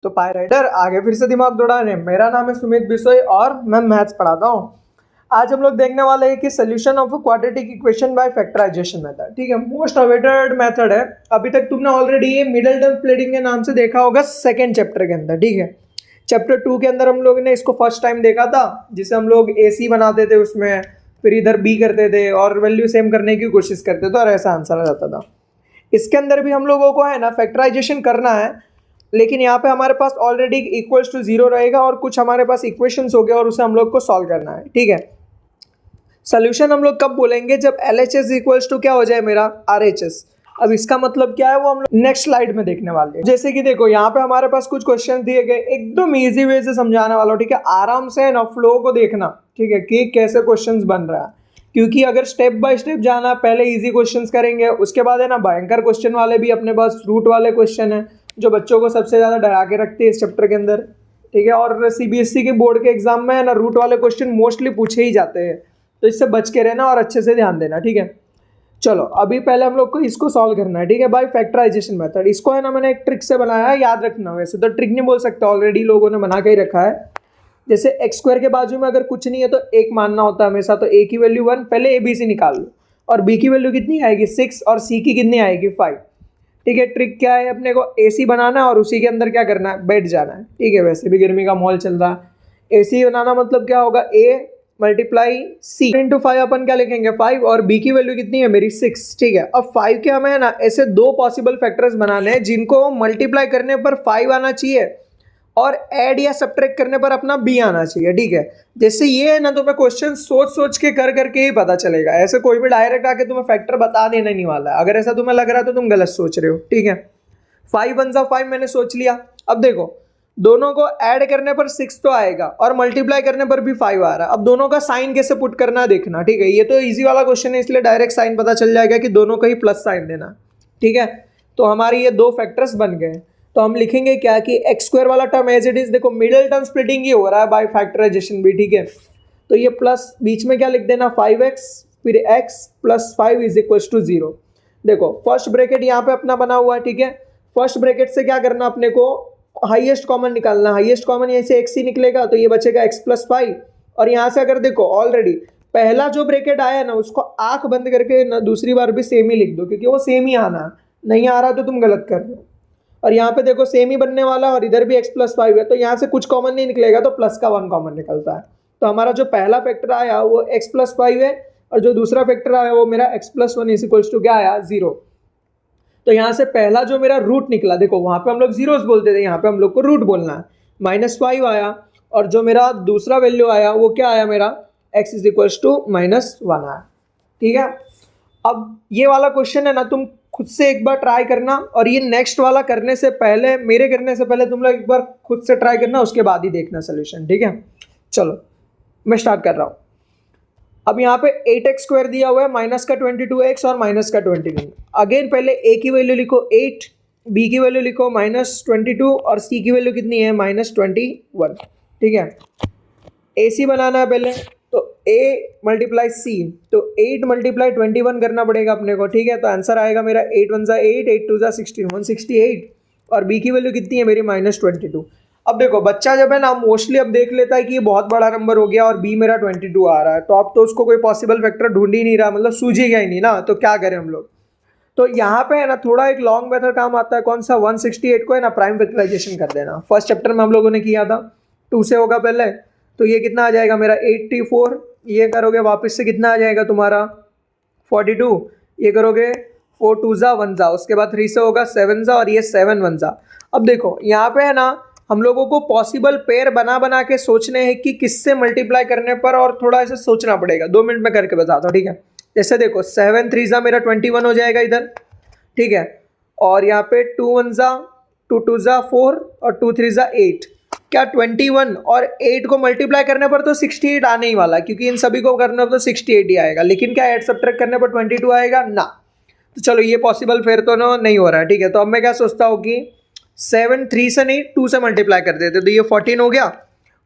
तो पाई राइडर आगे फिर से दिमाग दौड़ाने। मेरा नाम है सुमित बिसोई और मैं मैथ्स पढ़ाता हूँ। आज हम लोग देखने वाले हैं कि solution of a quadratic equation by factorization method. ठीक है, मोस्ट अवेटेड मेथड है। अभी तक तुमने ऑलरेडी ये मिडिल टर्म स्प्लिटिंग के नाम से देखा होगा सेकेंड चैप्टर के अंदर। ठीक है, चैप्टर 2 के अंदर हम लोग ने इसको फर्स्ट टाइम देखा था, जिसे हम लोग AC बनाते थे उसमें, फिर इधर B करते थे और वैल्यू सेम करने की कोशिश करते थे और ऐसा आंसर आ जाता था। इसके अंदर भी हम लोगों को है ना फैक्टराइजेशन करना है, लेकिन यहाँ पे हमारे पास ऑलरेडी इक्वल्स टू 0 रहेगा और कुछ हमारे पास इक्वेशंस हो गया और उसे हम लोग को सॉल्व करना है। ठीक है, सोल्यूशन हम लोग कब बोलेंगे? जब LHS इक्वल्स टू क्या हो जाए मेरा RHS। अब इसका मतलब क्या है वो हम लोग नेक्स्ट स्लाइड में देखने वाले हैं। जैसे कि देखो यहाँ पे हमारे पास कुछ क्वेश्चन दिए गए, एकदम इजी वे से समझाने वाला हूँ। ठीक है, आराम से ना फ्लो को देखना। ठीक है, कि कैसे क्वेश्चंस बन रहा है, क्योंकि अगर स्टेप बाय स्टेप जाना, पहले इजी क्वेश्चंस करेंगे, उसके बाद है ना भयंकर क्वेश्चन वाले भी अपने पास रूट वाले क्वेश्चन है जो बच्चों को सबसे ज़्यादा डरा के रखते हैं इस चैप्टर के अंदर। ठीक है, और CBSE के बोर्ड के एग्जाम में है ना रूट वाले क्वेश्चन मोस्टली पूछे ही जाते हैं, तो इससे बच के रहना और अच्छे से ध्यान देना। ठीक है, चलो अभी पहले हम लोग को इसको सॉल्व करना है। ठीक है, बाय फैक्टराइजेशन मेथड। इसको है ना मैंने एक ट्रिक से बनाया है, याद रखना। वैसे तो ट्रिक नहीं बोल सकता, ऑलरेडी लोगों ने बना के ही रखा है। जैसे x² के बाजू में अगर कुछ नहीं है तो 1 मानना होता है हमेशा। तो a की वैल्यू 1, पहले ABC निकाल लो, और b की वैल्यू कितनी आएगी 6 और c की कितनी आएगी 5। ठीक है, ट्रिक क्या है? अपने को AC बनाना है और उसी के अंदर क्या करना है? बैठ जाना है। ठीक है, वैसे भी गर्मी का माहौल चल रहा है। AC बनाना मतलब क्या होगा? A मल्टीप्लाई C इंटू 5 अपन क्या लिखेंगे 5, और B की वैल्यू कितनी है मेरी 6। ठीक है, अब 5 के हमें है ना ऐसे दो पॉसिबल फैक्टर्स बनाने हैं जिनको मल्टीप्लाई करने पर 5 आना चाहिए और ऐड या सब्ट्रैक्ट करने पर अपना B आना चाहिए। ठीक है, जैसे ये है ना, तुम्हें क्वेश्चन सोच सोच के कर करके ही पता चलेगा। ऐसे कोई भी डायरेक्ट आके तुम्हें फैक्टर बता देना नहीं वाला है। अगर ऐसा तुम्हें लग रहा है तो तुम गलत सोच रहे हो। ठीक है, 5 1 जा 5 मैंने सोच लिया। अब देखो दोनों को ऐड करने पर 6 तो आएगा और मल्टीप्लाई करने पर भी 5 आ रहा है। अब दोनों का साइन कैसे पुट करना है देखना। ठीक है, ये तो इजी वाला क्वेश्चन है, इसलिए डायरेक्ट साइन पता चल जाएगा कि दोनों को ही प्लस साइन देना। ठीक है, तो हमारे ये दो फैक्टर्स बन गए। तो हम लिखेंगे क्या कि x² वाला टर्म एज इट इज, देखो मिडिल टर्म स्प्लिटिंग ही हो रहा है बाय फैक्टराइजेशन भी। ठीक है, तो ये प्लस बीच में क्या लिख देना 5x, फिर x plus 5 is equal to 0। देखो फर्स्ट ब्रैकेट यहाँ पे अपना बना हुआ है। ठीक है, फर्स्ट ब्रैकेट से क्या करना अपने को? हाईएस्ट कॉमन निकालना। हाईएस्ट कॉमन यहाँ से x ही निकलेगा, तो ये बचेगा x प्लस 5। और यहाँ से अगर देखो ऑलरेडी पहला जो ब्रैकेट आया ना उसको आंख बंद करके ना दूसरी बार भी सेम ही लिख दो, क्योंकि वो सेम ही आना, नहीं आ रहा तो तुम गलत कर रहे हो। और यहाँ पे देखो सेम ही बनने वाला और इधर भी x प्लस 5 है, तो यहाँ से कुछ कॉमन नहीं निकलेगा, तो प्लस का 1 कॉमन निकलता है। तो हमारा जो पहला फैक्टर आया वो x प्लस 5 है, और जो दूसरा फैक्टर आया वो मेरा x plus 1 is equal to क्या आया 0। तो यहाँ से पहला जो मेरा रूट निकला, देखो वहाँ पे हम लोग जीरोस बोलते थे, यहाँ पे हम लोग को रूट बोलना है। -5 आया, और जो मेरा दूसरा वैल्यू आया वो क्या आया मेरा x इज इक्वल टू -1 आया। ठीक है, अब ये वाला क्वेश्चन है ना तुम खुद से एक बार ट्राई करना, और ये नेक्स्ट वाला करने से पहले, मेरे करने से पहले तुम लोग एक बार खुद से ट्राई करना, उसके बाद ही देखना सोल्यूशन। ठीक है, चलो मैं स्टार्ट कर रहा हूँ। अब यहाँ पे 8x² दिया हुआ है, माइनस का 22x और माइनस का 21। अगेन पहले a की वैल्यू लिखो 8, b की वैल्यू लिखो -22 और c की वैल्यू कितनी है -21। ठीक है, AC बनाना है पहले, तो a मल्टीप्लाई c, तो 8 मल्टीप्लाई 21 करना पड़ेगा अपने को। ठीक है, तो आंसर आएगा मेरा 8 1 जा 8, 8 2 जा 16, 168। और b की वैल्यू कितनी है मेरी -22। अब देखो बच्चा जब है ना मोस्टली अब देख लेता है कि ये बहुत बड़ा नंबर हो गया और b मेरा 22 आ रहा है, तो अब तो उसको कोई पॉसिबल फैक्टर ढूंढ ही नहीं रहा, मतलब सूझेगा ही नहीं ना, तो क्या करें हम लोग? तो यहाँ पे है ना थोड़ा एक लॉन्ग मेथड काम आता है। कौन सा? 168 को है ना प्राइम फैक्टराइजेशन कर देना। फर्स्ट चैप्टर में हम लोगों ने किया था, 2 से होगा पहले, तो ये कितना आ जाएगा मेरा 84। ये करोगे वापस से कितना आ जाएगा तुम्हारा 42। ये करोगे 4 2 जा 1 जा, उसके बाद 3 से होगा 7 जा, और ये 7 1 जा। अब देखो यहाँ पे है ना हम लोगों को पॉसिबल पेयर बना बना के सोचने हैं कि किससे मल्टीप्लाई करने पर, और थोड़ा ऐसे सोचना पड़ेगा। 2 मिनट में करके बताता हूँ। ठीक है, जैसे देखो 7 3 जा मेरा 21 हो जाएगा इधर। ठीक है, और यहाँ पे 2 1 जा 2 2 जा 4 और 2 3 जा 8। क्या 21 और 8 को मल्टीप्लाई करने पर तो 68 आने ही वाला, क्योंकि इन सभी को करने पर तो 68 ही आएगा, लेकिन क्या ऐड सब्ट्रैक्ट करने पर 22 आएगा ना। तो चलो ये पॉसिबल फिर तो नहीं हो रहा है। ठीक है, तो अब मैं क्या सोचता हूँ कि 7 3 से नहीं 2 से मल्टीप्लाई कर देते, तो ये 14 हो गया।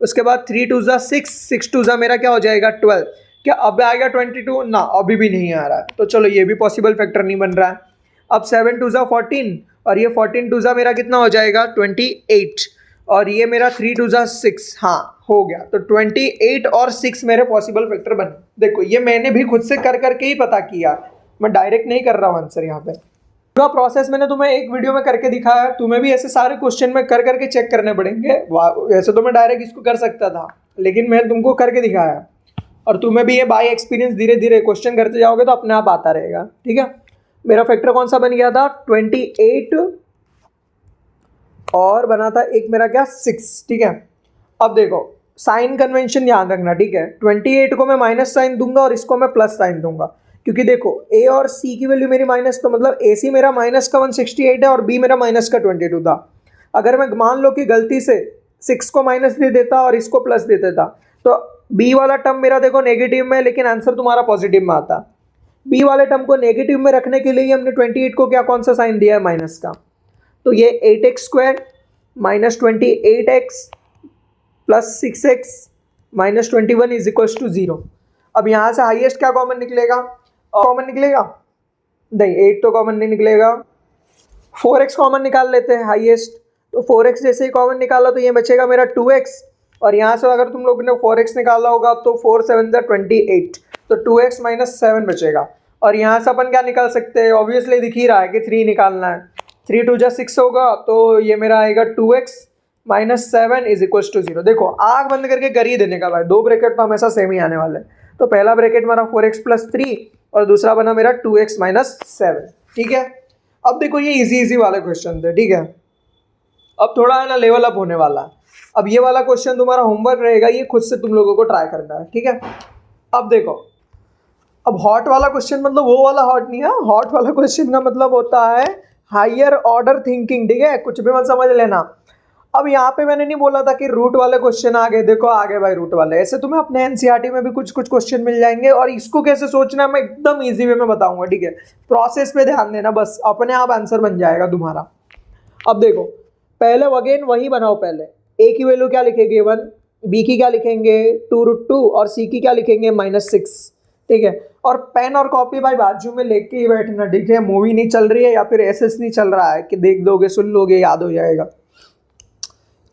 उसके बाद 3 2 जा 6, 6 2 जा मेरा क्या हो जाएगा 12। क्या अब आएगा 22 ना? अभी भी नहीं आ रहा है, तो चलो ये भी पॉसिबल फैक्टर नहीं बन रहा है। अब 7 2 जा 14, और ये 14 2 जा मेरा कितना हो जाएगा 28। और ये मेरा 3 2 जा 6, हाँ हो गया। तो 28 और 6 मेरे पॉसिबल फैक्टर बने। देखो ये मैंने भी खुद से कर करके ही पता किया, मैं डायरेक्ट नहीं कर रहा हूँ आंसर यहाँ पे। पूरा प्रोसेस मैंने तुम्हें एक वीडियो में करके दिखाया, तुम्हें भी ऐसे सारे क्वेश्चन में कर करके चेक करने पड़ेंगे। वैसे तो मैं डायरेक्ट इसको कर सकता था, लेकिन मैं तुमको करके दिखाया, और तुम्हें भी ये बाय एक्सपीरियंस धीरे धीरे क्वेश्चन करते जाओगे तो अपने आप आता रहेगा। ठीक है, मेरा फैक्टर कौन सा बन गया था 28 और बना था एक मेरा क्या 6। ठीक है, अब देखो साइन कन्वेंशन याद रखना। ठीक है, 28 को मैं माइनस साइन दूंगा और इसको मैं प्लस साइन दूंगा, क्योंकि देखो ए और सी की वैल्यू मेरी माइनस, तो मतलब ए सी मेरा माइनस का 168 है और बी मेरा माइनस का 22 था। अगर मैं मान लो कि गलती से 6 को माइनस दे देता और इसको प्लस दे देता, तो बी वाला टर्म मेरा देखो नेगेटिव में, लेकिन आंसर तुम्हारा पॉजिटिव में आता। बी वाले टर्म को नेगेटिव में रखने के लिए हमने 28 को क्या कौन सा साइन दिया है, माइनस का। तो ये 8x² minus 28x plus 6x minus 21 is equals to 0। अब यहाँ से हाईएस्ट क्या कॉमन निकलेगा, कॉमन निकलेगा नहीं, 8 तो कॉमन नहीं निकलेगा, 4x कॉमन निकाल लेते हैं हाईएस्ट। तो 4x जैसे ही कॉमन निकाला तो ये बचेगा मेरा 2x, और यहाँ से अगर तुम लोगों ने 4x निकाला होगा तो 4 7 28, तो 2x माइनस 7 बचेगा। और यहाँ से अपन क्या निकाल सकते हैं, ऑब्वियसली दिख ही रहा है कि 3 निकालना है। 3 2 जा 6 होगा, तो ये मेरा आएगा 2x minus 7 is equals to 0। देखो आग बंद करके कर ही देने का भाई, दो ब्रैकेट तो हमेशा सेम ही आने वाले हैं। तो पहला ब्रैकेट मेरा 4x प्लस 3 और दूसरा बना मेरा 2x माइनस 7। ठीक है, अब देखो ये इजी वाले क्वेश्चन थे। ठीक है, अब थोड़ा है ना लेवल अप होने वाला। अब ये वाला क्वेश्चन तुम्हारा होमवर्क रहेगा, ये खुद से तुम लोगों को ट्राई करना है। ठीक है, अब देखो, अब हॉट वाला क्वेश्चन मतलब वो वाला हॉट नहीं है, हॉट वाला क्वेश्चन का मतलब होता है हायर ऑर्डर थिंकिंग। ठीक है, कुछ भी मत समझ लेना। अब यहाँ पे मैंने नहीं बोला था कि रूट वाले क्वेश्चन आ गए, देखो आ गए भाई रूट वाले। ऐसे तुम्हें अपने एनसीईआरटी में भी कुछ कुछ क्वेश्चन मिल जाएंगे, और इसको कैसे सोचना है मैं एकदम इजी वे में बताऊंगा। ठीक है, प्रोसेस पे ध्यान देना, बस अपने आप आंसर बन जाएगा तुम्हारा। अब देखो पहले अगेन वही बनाओ, पहले ए की वैल्यू क्या लिखेंगे 1, बी की क्या लिखेंगे 2√2 और सी की क्या लिखेंगे -6। ठीक है, और पेन और कॉपी भाई बाजू में लेके ही बैठना। ठीक है, मूवी नहीं चल रही है या फिर एसएस नहीं चल रहा है कि देख दोगे सुन लोगे याद हो जाएगा।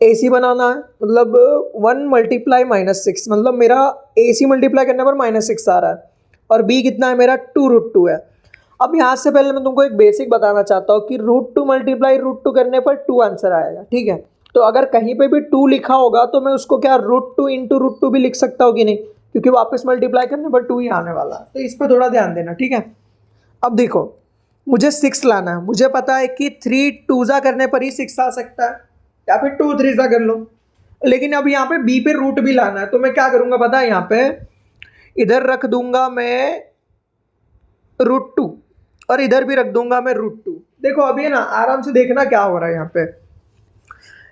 AC बनाना है, मतलब 1 मल्टीप्लाई -6, मतलब मेरा AC मल्टीप्लाई करने पर -6 आ रहा है, और B कितना है मेरा 2√2 है। अब यहाँ से पहले मैं तुमको एक बेसिक बताना चाहता हूँ कि √2 मल्टीप्लाई √2 करने पर 2 आंसर आएगा। ठीक है, तो अगर कहीं पे भी 2 लिखा होगा तो मैं उसको क्या √2 इंटू √2 भी लिख सकता हूँ कि नहीं, क्योंकि वापस मल्टीप्लाई करने पर 2 ही आने वाला है। तो इस पर थोड़ा ध्यान देना। ठीक है, अब देखो मुझे 6 लाना है, मुझे पता है कि 3 2 जा करने पर ही 6 आ सकता है, या फिर 2 3 जा कर लो। लेकिन अब यहाँ पे बी पे रूट भी लाना है, तो मैं क्या करूँगा पता है, यहाँ पे इधर रख दूंगा मैं √2 और इधर भी रख दूंगा मैं √2। देखो अभी है ना, आराम से देखना क्या हो रहा है।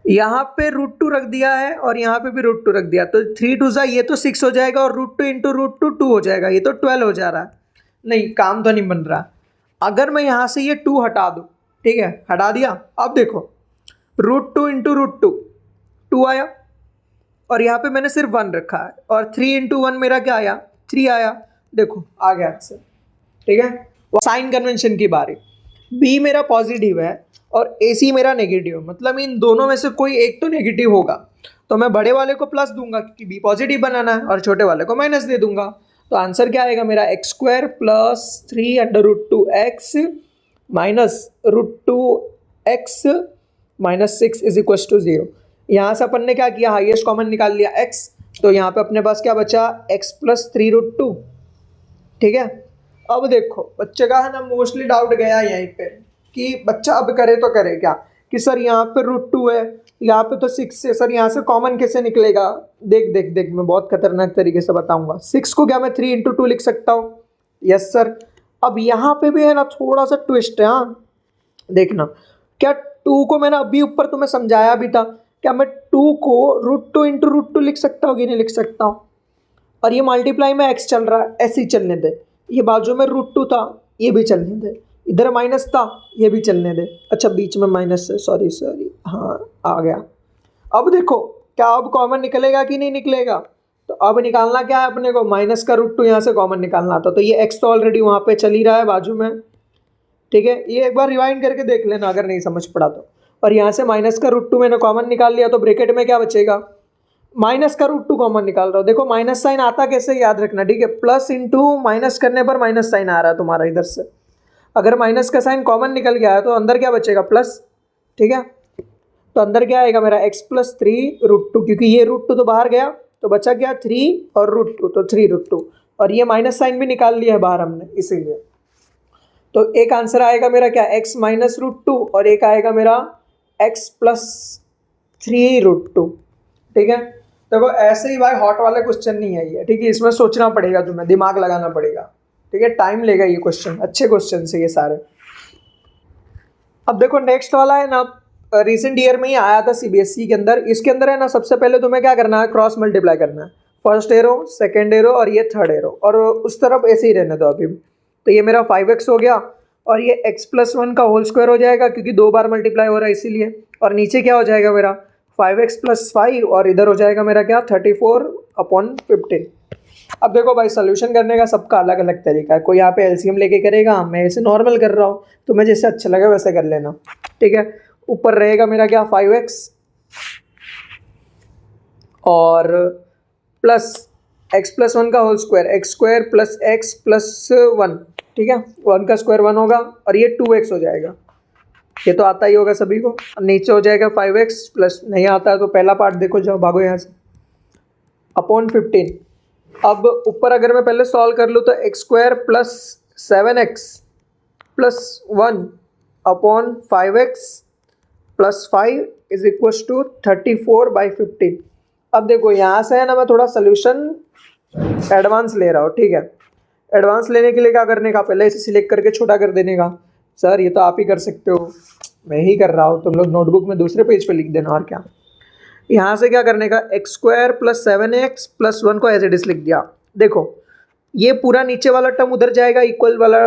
यहाँ पे √2 रख दिया है और यहाँ पे भी √2 रख दिया, तो 3 2 जा ये तो 6 हो जाएगा और √2 इंटू √2 2 हो जाएगा, ये तो 12 हो जा रहा है। नहीं, काम तो नहीं बन रहा। अगर मैं यहाँ से ये 2 हटा दूँ, ठीक है हटा दिया, अब देखो √2 इंटू √2 2 आया, और यहाँ पे मैंने सिर्फ 1 रखा है, और 3 इंटू 1 मेरा क्या आया 3 आया। देखो आ गया आंसर। ठीक है, साइन कन्वेंशन की बारी। बी मेरा पॉजिटिव है और AC मेरा नेगेटिव, मतलब इन दोनों में से कोई एक तो नेगेटिव होगा, तो मैं बड़े वाले को प्लस दूंगा क्योंकि बी पॉजिटिव बनाना है, और छोटे वाले को माइनस दे दूंगा। तो आंसर क्या आएगा मेरा x² plus 3√2x minus √2x minus 6 is equal to 0। यहाँ से अपन ने क्या किया, हाईएस्ट कॉमन निकाल लिया x, तो यहाँ पे अपने पास क्या बचा x प्लस 3√2। ठीक है, अब देखो बच्चे का है ना मोस्टली डाउट गया यहीं पे कि बच्चा अब करे तो करे क्या, कि सर यहाँ पे √2 है, यहाँ पे तो 6 है, सर यहाँ से कॉमन कैसे निकलेगा। देख देख देख, मैं बहुत खतरनाक तरीके से बताऊंगा। 6 को क्या मैं 3 इंटू 2 लिख सकता हूँ, यस सर। अब यहाँ पे भी है ना थोड़ा सा ट्विस्ट है, हाँ देखना, क्या 2 को मैंने अभी ऊपर तुम्हें समझाया भी था, क्या मैं 2 को √2 इंटू √2 लिख सकता हूँ कि नहीं लिख सकता हूँ। और ये मल्टीप्लाई में x चल रहा है, ऐसे ही चलने दे, ये बाजू में √2 था ये भी चलने दे, इधर माइनस था ये भी चलने दे। अच्छा बीच में माइनस है, सॉरी हाँ आ गया। अब देखो क्या अब कॉमन निकलेगा कि नहीं निकलेगा, तो अब निकालना क्या है अपने को, माइनस का √2 यहाँ से कॉमन निकालना था, तो ये x तो ऑलरेडी वहाँ पे चल ही रहा है बाजू में। ठीक है, ये एक बार रिवाइंड करके देख लेना अगर नहीं समझ पड़ा तो। और यहाँ से माइनस का रूट 2 मैंने कॉमन निकाल लिया, तो ब्रैकेट में क्या बचेगा, माइनस का रूट 2 कॉमन निकाल रहा हूँ। देखो माइनस साइन आता कैसे, याद रखना, ठीक है, प्लस इंटू माइनस करने पर माइनस साइन आ रहा है तुम्हारा इधर से। अगर माइनस का साइन कॉमन निकल गया है तो अंदर क्या बचेगा, प्लस, ठीक है। तो अंदर क्या आएगा मेरा x+3√2, क्योंकि ये √2 तो बाहर गया, तो बचा क्या 3 और √2, तो 3√2, और ये माइनस साइन भी निकाल लिया है बाहर हमने, इसीलिए। तो एक आंसर आएगा मेरा क्या, x-√2, और एक आएगा मेरा x+3√2, ठीक है। देखो ऐसे ही भाई हॉट वाले क्वेश्चन नहीं है ये, ठीक है, इसमें सोचना पड़ेगा, तुम्हें दिमाग लगाना पड़ेगा, ठीक है, टाइम लेगा ये क्वेश्चन, अच्छे क्वेश्चन है ये सारे। अब देखो नेक्स्ट वाला है ना, रिसेंट ईयर में ही आया था सीबीएसई के अंदर। इसके अंदर है ना, सबसे पहले तुम्हें क्या करना है, क्रॉस मल्टीप्लाई करना है, फर्स्ट एरो, सेकंड एरो और ये थर्ड एरो, और उस तरफ ऐसे ही रहने दो अभी। तो ये मेरा 5x हो गया, और ये x+1 का होल स्क्वायर हो जाएगा, क्योंकि 2 बार मल्टीप्लाई हो रहा है इसीलिए। और नीचे क्या हो जाएगा मेरा 5x+5, और इधर हो जाएगा मेरा क्या 34/15। अब देखो भाई सोल्यूशन करने का सबका अलग अलग तरीका है, कोई यहाँ पे एलसीएम लेके करेगा, मैं ऐसे नॉर्मल कर रहा हूँ, तुम्हें जैसे अच्छा लगे वैसे कर लेना, ठीक है। ऊपर रहेगा मेरा क्या 5x और प्लस x+1 का होल स्क्वायर, x² + x+1, ठीक है, 1 का स्क्वायर 1 होगा, और ये 2x हो जाएगा, ये तो आता ही होगा सभी को। नीचे हो जाएगा 5x प्लस, नहीं आता है तो पहला पार्ट देखो, जाओ भागो यहाँ से, /15। अब ऊपर अगर मैं पहले सॉल्व कर लूँ तो x² + 7x + 1/5x + 5 = 34/15। अब देखो यहाँ से है ना, मैं थोड़ा सोल्यूशन एडवांस ले रहा हूँ, ठीक है। एडवांस लेने के लिए क्या करने का, पहले इसे सिलेक्ट करके छोटा कर देने का। सर ये तो आप ही कर सकते हो, मैं ही कर रहा हूँ, तुम लोग नोटबुक में दूसरे पेज पे लिख देना, और क्या। यहाँ से क्या करने का, x² + 7x + 1 को एज इट इज लिख दिया। देखो ये पूरा नीचे वाला टर्म उधर जाएगा, इक्वल वाला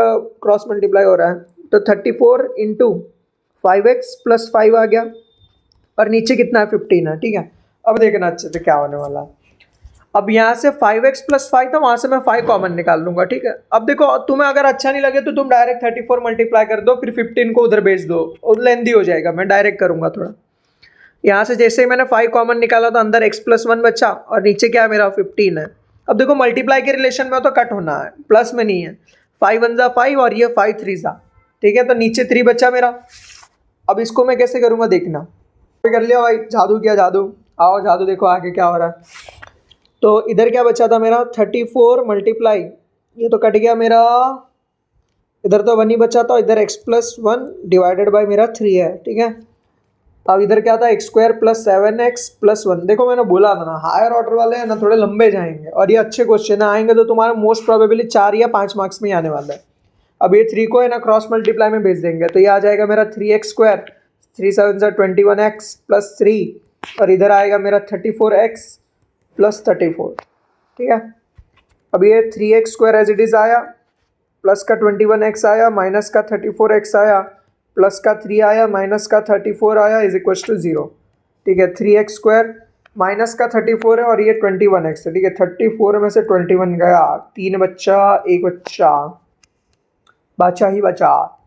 क्रॉस मल्टीप्लाई हो रहा है, तो 34 × 5x + 5 आ गया, और नीचे कितना है 15 है, ठीक है। अब देखना अच्छे से क्या होने वाला। अब यहाँ से 5x + 5 था, वहाँ से मैं 5 कॉमन निकाल लूंगा, ठीक है। अब देखो तुम्हें अगर अच्छा नहीं लगे तो तुम डायरेक्ट 34 मल्टीप्लाई कर दो, फिर 15 को उधर भेज दो, और लेंदी हो जाएगा, मैं डायरेक्ट करूँगा थोड़ा। यहाँ से जैसे ही मैंने 5 कॉमन निकाला तो अंदर x+1 बचा, और नीचे क्या है मेरा 15 है। अब देखो मल्टीप्लाई के रिलेशन में तो कट होना है, प्लस में नहीं है, 5 × 5 और ये 5 × 3, ठीक है, तो नीचे 3 बचा मेरा। अब इसको मैं कैसे करूँगा देखना, कर लिया भाई, जादू किया जादू, आओ जादू देखो आगे क्या हो रहा है। तो इधर क्या बचा था मेरा 34 मल्टीप्लाई, ये तो कट गया मेरा, इधर तो 1 ही बचा था, इधर x+1 डिवाइडेड बाय मेरा 3 है, ठीक है। अब इधर क्या था x² + 7x + 1। देखो मैंने बोला था ना, हायर ऑर्डर वाले हैं ना थोड़े लंबे जाएंगे, और ये अच्छे क्वेश्चन आएंगे तो तुम्हारे मोस्ट प्रोबेबली 4 या 5 मार्क्स में ही आने वाला है। अब ये 3 को है ना क्रॉस मल्टीप्लाई में भेज देंगे, तो ये आ जाएगा मेरा 3x², 3 7 21x + 3, और इधर आएगा मेरा 34x + 34, ठीक है। अब ये 3x² एज इट इज़ आया, प्लस का 21x आया, माइनस का 34x आया, प्लस का 3 आया, माइनस का 34 आया, = 0, ठीक है। 3x² माइनस का 34 है, और ये 21x है, ठीक है। 34 में से 21 गया, 3 बच्चा, 1 बच्चा, बचा ही बचा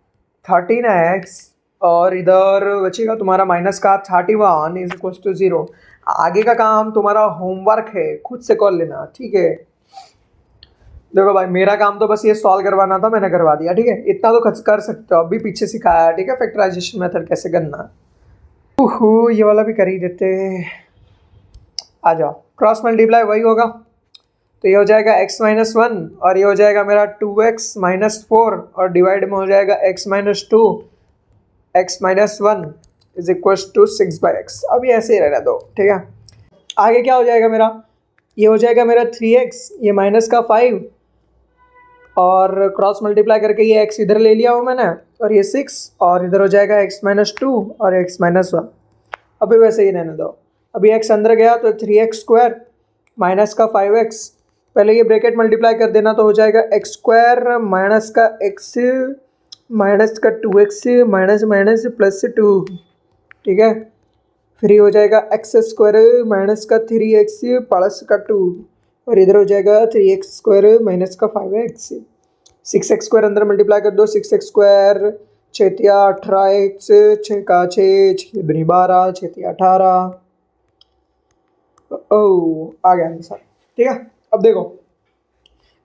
13x, और इधर बचेगा तुम्हारा माइनस का 31 = 0। आगे का काम तुम्हारा होमवर्क है, खुद से कर लेना, ठीक है। देखो भाई मेरा काम तो बस ये सॉल्व करवाना था, मैंने करवा दिया, ठीक है, इतना तो खर्च कर सकते हो, अभी पीछे सिखाया, ठीक है, फैक्टराइजेशन मेथड कैसे करना है। ये वाला भी कर ही देते, आ जाओ। क्रॉस मल्टीप्लाई वही होगा, तो ये हो जाएगा x-1, और ये हो जाएगा मेरा 2x - 4, और डिवाइड में हो जाएगा x - 2 x - 1 = 6/x। अब ये ऐसे ही रहने दो, ठीक है। आगे क्या हो जाएगा मेरा, ये हो जाएगा मेरा 3x, ये माइनस का 5, और क्रॉस मल्टीप्लाई करके ये x इधर ले लिया हूँ मैंने, और ये 6, और इधर हो जाएगा x - 2 और x - 1। अभी वैसे ही रहने दो। अभी x अंदर गया तो 3x² माइनस का 5x, पहले ये ब्रैकेट मल्टीप्लाई कर देना, तो हो जाएगा x² माइनस का x माइनस का 2x माइनस माइनस +2, ठीक है। फिर ये हो जाएगा x² माइनस का 3x प्लस का 2, और इधर हो जाएगा 3x² माइनस का 5x। 6x² अंदर मल्टीप्लाई कर दो, 6x² छेतिया 18x, 6 का 6, 6 दूनी 12, छेतिया 18। ओ आ गया आंसर। ठीक है, अब देखो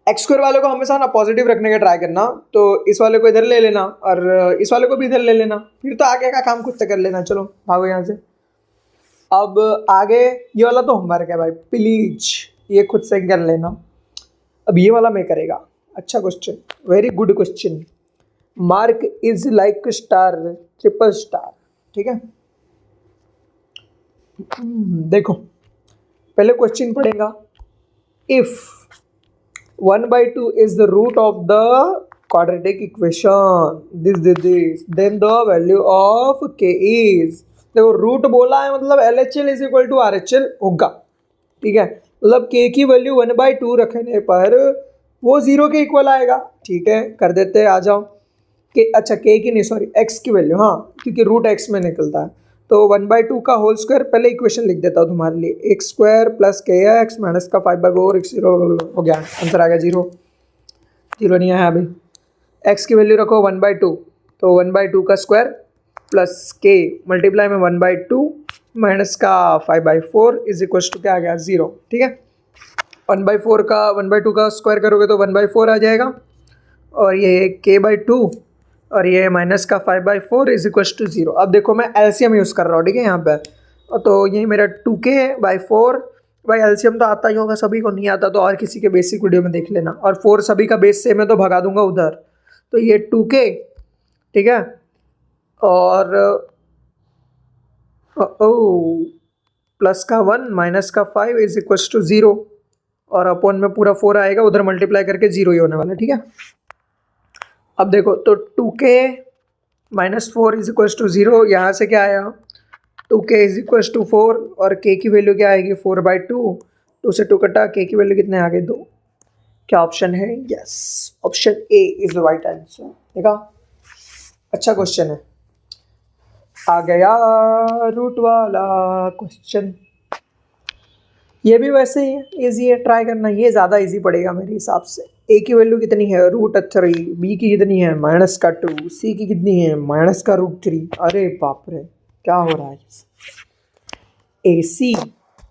एक्स स्क्वायर वाले को हमेशा ना पॉजिटिव रखने का ट्राई करना, तो इस वाले को इधर ले लेना और इस वाले को भी इधर ले लेना, फिर तो आगे का काम खुद से कर लेना। चलो भागो यहाँ से। अब आगे ये वाला तो होमवर्क है भाई, प्लीज ये खुद से कर लेना। अब ये वाला मैं करेगा। अच्छा question, very good question. Mark is like star, triple star. ठीक है, देखो पहले क्वेश्चन पढ़ेगा। If 1/2 is the root of the quadratic equation, this then the value of k is, देखो रूट बोला है मतलब LHL is equal to RHL होगा। ठीक है, मतलब k की वैल्यू 1/2 रखने पर वो 0 के इक्वल आएगा। ठीक है, कर देते हैं, आ जाओ। के अच्छा k की नहीं सॉरी x की वैल्यू, हाँ क्योंकि रूट x में निकलता है। तो 1/2 का होल स्क्वायर, पहले इक्वेशन लिख देता हूँ तुम्हारे लिए। x स्क्वायर प्लस के एक्स माइनस का 5/4 x 0 हो गया, आंसर आ गया 0। 0 नहीं आया अभी। x की वैल्यू रखो 1/2, तो 1/2 का स्क्वायर प्लस k मल्टीप्लाई में 1/2 माइनस का 5/4 इज इक्वल टू क्या आ गया 0। ठीक है, 1/2 का स्क्वायर करोगे तो 1/4 आ जाएगा, और ये k/2 और ये माइनस का 5/4 इज इक्वल टू 0। अब देखो मैं एलसीएम यूज़ कर रहा हूँ। ठीक है, यहाँ पे तो ये मेरा 2k/4, भाई एलसीएम तो आता ही होगा सभी को, नहीं आता तो और किसी के बेसिक वीडियो में देख लेना। और 4 सभी का बेस सेम है तो भगा दूंगा उधर, तो ये 2k। ठीक है, और प्लस का 1 माइनस का 5 इज इक्वल टू 0, और अपॉन में पूरा 4 आएगा, उधर मल्टीप्लाई करके 0 ही होने वाला। ठीक है, अब देखो तो 2k minus 4 is equal to 0, यहाँ से क्या आया 2k इज इक्वल टू 4, और k की वैल्यू क्या आएगी 4/2, 2 से 2 कटा, k की वैल्यू कितने आ गए 2। क्या ऑप्शन है? Yes, option A is the right answer. देखा, अच्छा क्वेश्चन है। आ गया रूट वाला क्वेश्चन, ये भी वैसे ही है, इजी है, ट्राई करना। ये ज़्यादा इजी पड़ेगा मेरे हिसाब से। ए की वैल्यू कितनी है √3, बी की कितनी है -2, सी की कितनी है -√3। अरे बाप रे, क्या हो रहा है? AC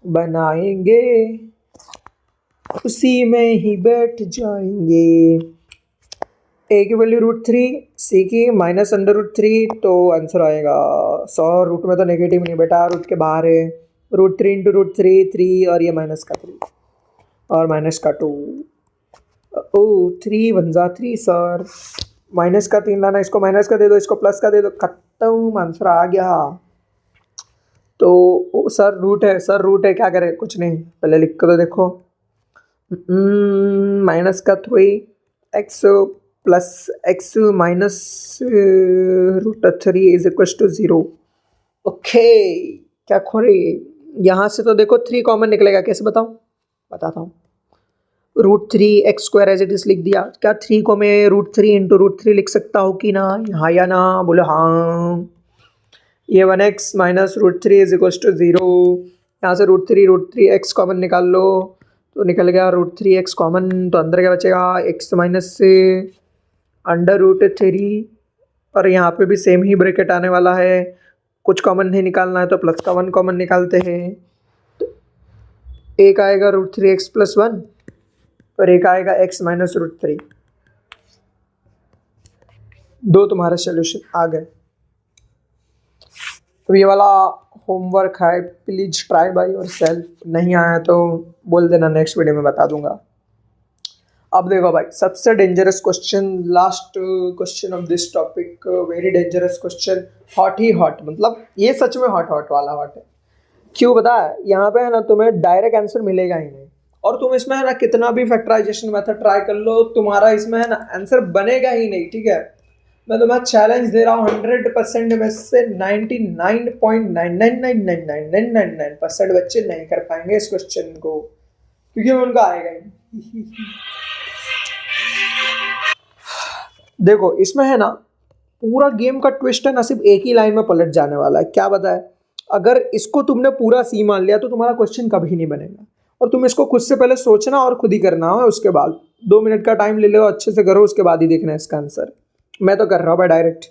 बनाएंगे, उसी में ही बैठ जाएंगे। ए की वैल्यू √3, सी की -√3, तो आंसर आएगा 100। रूट में तो नेगेटिव नहीं बेटा, रूट के बाहर है। √3 × √3 3, और ये माइनस का 3 और माइनस का 2। ओ 3 1 जा 3 सर, माइनस का 3 लाना, इसको माइनस का दे दो, इसको प्लस का दे दो, खत्म, आंसर आ गया। तो सर रूट है, सर रूट है, क्या करें? कुछ नहीं, पहले लिख कर तो देखो। माइनस का 3x plus x minus √3 is equal to 0। Okay, क्या खोरे, यहाँ से तो देखो 3 कॉमन निकलेगा, कैसे बताऊँ? बताता हूँ। √3x² एज इट इज लिख दिया। क्या 3 को मैं √3 × √3 लिख सकता हूँ कि ना? हाँ या ना? बोलो हाँ। ये 1x minus √3 is equal to 0। यहाँ से √3 x कॉमन निकाल लो, तो निकल गया √3x कॉमन, तो अंदर क्या बचेगा x माइनस से √3, और यहाँ पे भी सेम ही ब्रैकेट आने वाला है। कुछ कॉमन नहीं निकालना है तो प्लस का 1 कॉमन निकालते हैं, तो एक आएगा √3x + 1, और एक आएगा x माइनस √3। दो तुम्हारे सोल्यूशन आ गए। तो ये वाला होमवर्क है, प्लीज ट्राई बाय योरसेल्फ। नहीं आया तो बोल देना, नेक्स्ट वीडियो में बता दूंगा। अब देखो भाई, सबसे dangerous question, last question of this topic, very dangerous question, hot he hot, मतलब ये सच में हॉट वाला हॉट है। क्यों बता? यहाँ पे है ना तुम्हें डायरेक्ट आंसर मिलेगा ही नहीं, और तुम इसमें है ना कितना भी फैक्टराइजेशन मेथड ट्राई कर लो, तुम्हारा इसमें है ना आंसर बनेगा ही नहीं। ठीक है, मैं तुम्हें चैलेंज दे रहा हूँ 100% में से 99.99999999% बच्चे नहीं कर पाएंगे इस क्वेश्चन को, क्योंकि उनका आएगा ही। देखो इसमें है ना पूरा गेम का ट्विस्ट है ना, सिर्फ एक ही लाइन में पलट जाने वाला है। क्या बताए? अगर इसको तुमने पूरा सी मान लिया तो तुम्हारा क्वेश्चन कभी नहीं बनेगा, और तुम इसको खुद से पहले सोचना और खुद ही करना है। उसके बाद 2 मिनट का टाइम ले लो, अच्छे से करो, उसके बाद ही देखना है इसका आंसर। मैं तो कर रहा हूँ भाई डायरेक्ट।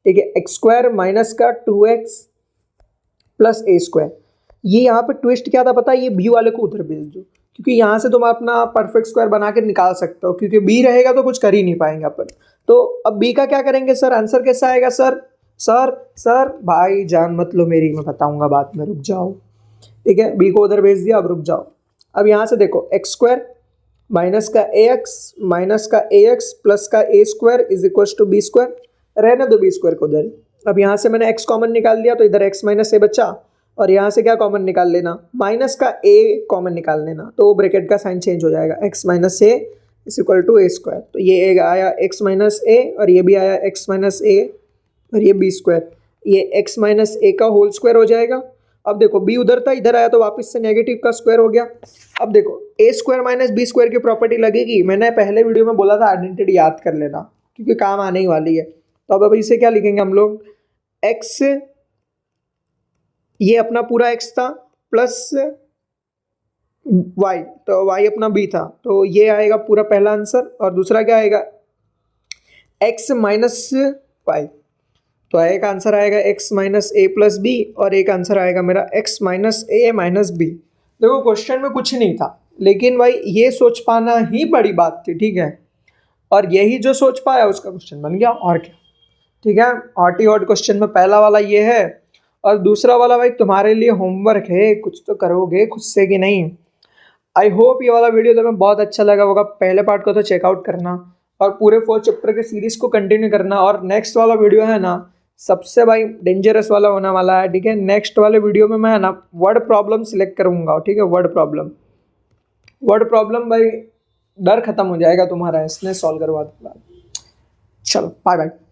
ठीक है, एक्स स्क्वायर माइनस का 2x प्लस ए स्क्वायर। ये यहाँ पे ट्विस्ट क्या था पता है, ये बी वाले को उधर भेज दो, क्योंकि यहाँ से तुम अपना परफेक्ट स्क्वायर बना के निकाल सकते हो, क्योंकि बी रहेगा तो कुछ कर ही नहीं पाएंगे अपन। तो अब बी का क्या करेंगे सर, आंसर कैसा आएगा सर? सर सर भाई जान मत लो मेरी, मैं बताऊंगा बाद में, रुक जाओ। ठीक है, बी को उधर भेज दिया, अब रुक जाओ। अब यहाँ से देखो, एक्स स्क्वायर माइनस का ए एक्स प्लस का a square is equal to b square. रहने दो बी स्क्वायर को उधर। अब यहाँ से मैंने एक्स कॉमन निकाल लिया, तो इधर एक्स माइनस ए बचा, और यहाँ से क्या कॉमन निकाल लेना, माइनस का ए कॉमन निकाल लेना, तो ब्रैकेट का साइन चेंज हो जाएगा, X minus A is equal to A square. तो ये आया एक्स माइनस ए, और ये भी आया एक्स माइनस ए, और ये बी स्क्वायर, ये एक्स माइनस ए का होल स्क्वायर हो जाएगा। अब देखो बी उधर था, इधर आया तो वापस से नेगेटिव का स्क्वायर हो गया। अब देखो ए स्क्वायर माइनस बी स्क्वायर की प्रॉपर्टी लगेगी, मैंने पहले वीडियो में बोला था आइडेंटिटी याद कर लेना, क्योंकि काम आने ही वाली है। तो अब इसे क्या लिखेंगे हम लोग, एक्स, ये अपना पूरा एक्स था, प्लस वाई, तो वाई अपना बी था, तो ये आएगा पूरा पहला आंसर। और दूसरा क्या आएगा, एक्स माइनस वाई, तो एक आंसर आएगा एक्स माइनस ए प्लस बी, और एक आंसर आएगा मेरा एक्स माइनस ए माइनस बी। देखो क्वेश्चन में कुछ नहीं था, लेकिन भाई ये सोच पाना ही बड़ी बात थी, ठीक है। और यही जो सोच पाया उसका क्वेश्चन बन गया, और क्या। ठीक है, हॉट ही हॉट क्वेश्चन में पहला वाला ये है, और दूसरा वाला भाई तुम्हारे लिए होमवर्क है, कुछ तो करोगे खुद से कि नहीं। आई होप ये वाला वीडियो तुम्हें बहुत अच्छा लगा होगा। पहले पार्ट को तो चेकआउट करना, और पूरे 4 चैप्टर के सीरीज को कंटिन्यू करना। और नेक्स्ट वाला वीडियो है ना, सबसे भाई डेंजरस वाला होने वाला है, ठीक है। नेक्स्ट वाले वीडियो में मैं है ना वर्ड प्रॉब्लम सिलेक्ट करूंगा, ठीक है। वर्ड प्रॉब्लम भाई डर खत्म हो जाएगा तुम्हारा, इसने सॉल्व करवा दूंगा। चलो बाय बाय।